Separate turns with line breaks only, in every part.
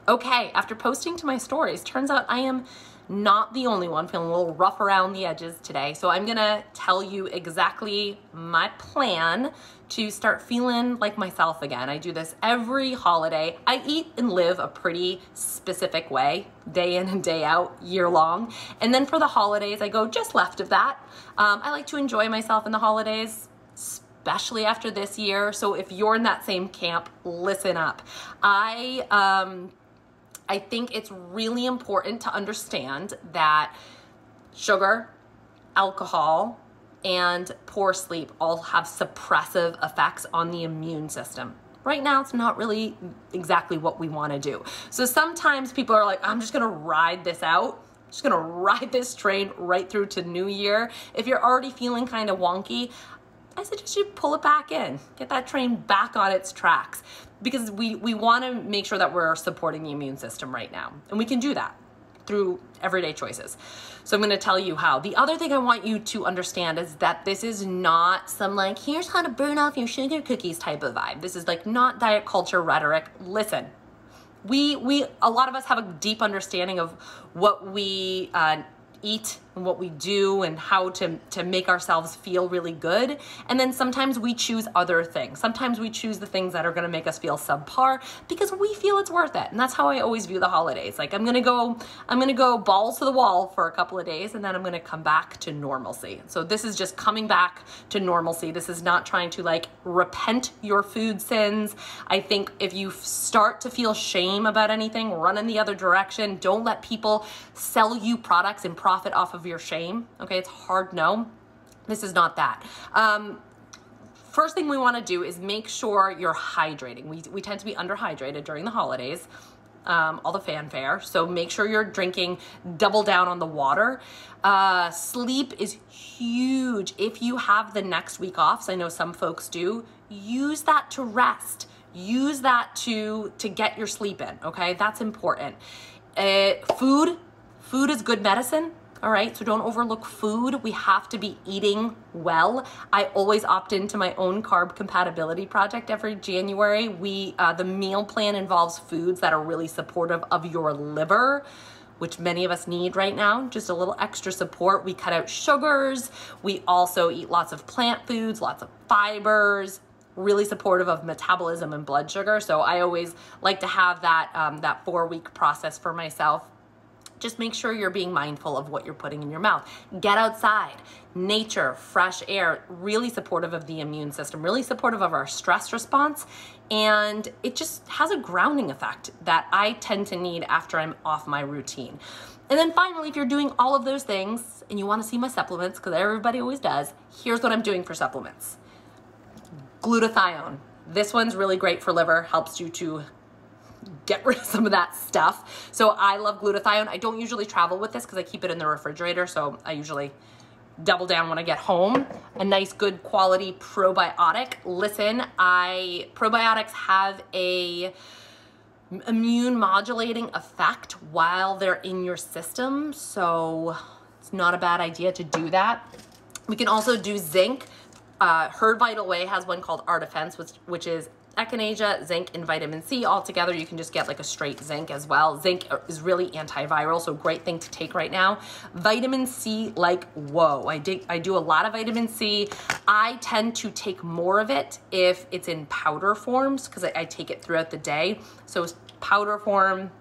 Okay, after posting to my stories, turns out I am not the only one feeling a little rough around the edges today. So I'm gonna tell you exactly my plan to start feeling like myself again. I do this every holiday. I eat and live a pretty specific way, day in and day out, year long. And then for the holidays, I go just left of that. I like to enjoy myself in the holidays, especially after this year. So if you're in that same camp, listen up. I think it's really important to understand that sugar, alcohol, and poor sleep all have suppressive effects on the immune system. Right now, it's not really exactly what we want to do. So sometimes people are like, I'm just going to ride this out. I'm just going to ride this train right through to New Year. If you're already feeling kind of wonky, I suggest you pull it back in, get that train back on its tracks, because we want to make sure that we're supporting the immune system right now. And we can do that through everyday choices. So I'm going to tell you how. The other thing I want you to understand is that this is not some like, here's how to burn off your sugar cookies type of vibe. This is like not diet culture rhetoric. Listen, a lot of us have a deep understanding of what we eat and what we do and how to make ourselves feel really good. And then sometimes we choose other things. Sometimes we choose the things that are going to make us feel subpar because we feel it's worth it. And that's how I always view the holidays. Like I'm going to go balls to the wall for a couple of days and then I'm going to come back to normalcy. So this is just coming back to normalcy. This is not trying to like repent your food sins. I think if you start to feel shame about anything, run in the other direction. Don't let people sell you products and profit off of your shame. Okay, it's hard, no. This is not that. First thing we want to do is make sure you're hydrating. We tend to be underhydrated during the holidays, all the fanfare. So make sure you're drinking, double down on the water. Sleep is huge. If you have the next week off, so I know some folks do, use that to rest. Use that to get your sleep in, okay? That's important. Food is good medicine. All right, so don't overlook food. We have to be eating well. I always opt into my own Carb Compatibility Project every January. The meal plan involves foods that are really supportive of your liver, which many of us need right now, just a little extra support. We cut out sugars. We also eat lots of plant foods, lots of fibers, really supportive of metabolism and blood sugar. So I always like to have that 4-week process for myself. Just make sure you're being mindful of what you're putting in your mouth. Get outside, nature, fresh air, really supportive of the immune system, really supportive of our stress response. And it just has a grounding effect that I tend to need after I'm off my routine. And then finally, if you're doing all of those things and you want to see my supplements, because everybody always does, here's what I'm doing for supplements. Glutathione. This one's really great for liver, helps you to get rid of some of that stuff. So I love glutathione. I don't usually travel with this because I keep it in the refrigerator. So I usually double down when I get home. A nice, good quality probiotic. Listen, probiotics have a immune modulating effect while they're in your system. So it's not a bad idea to do that. We can also do zinc. Herd Vital Way has one called Our Defense, which is echinacea, zinc, and vitamin C all together. You can just get like a straight zinc as well. Zinc is really antiviral, so great thing to take right now. Vitamin C, like, whoa. I do a lot of vitamin C. I tend to take more of it if it's in powder forms because I take it throughout the day. So it's powder form,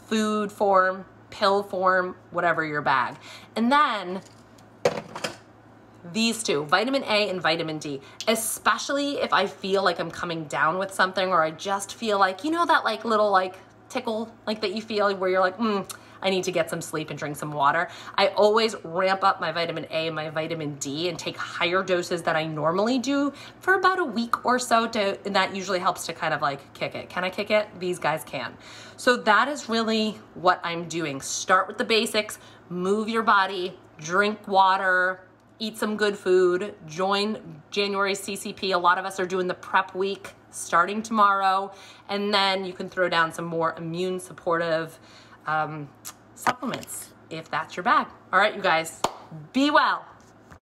food form, pill form, whatever your bag. And then these two, vitamin A and vitamin D, especially if I feel like I'm coming down with something or I just feel like, you know, that like little like tickle like that you feel where you're like, I need to get some sleep and drink some water. I always ramp up my vitamin A and my vitamin D and take higher doses than I normally do for about a week or so, and that usually helps to kind of like kick it. Can I kick it? These guys can. So that is really what I'm doing. Start with the basics, move your body, drink water, eat some good food, join January CCP. A lot of us are doing the prep week starting tomorrow, and then you can throw down some more immune supportive supplements if that's your bag. All right, you guys, be well.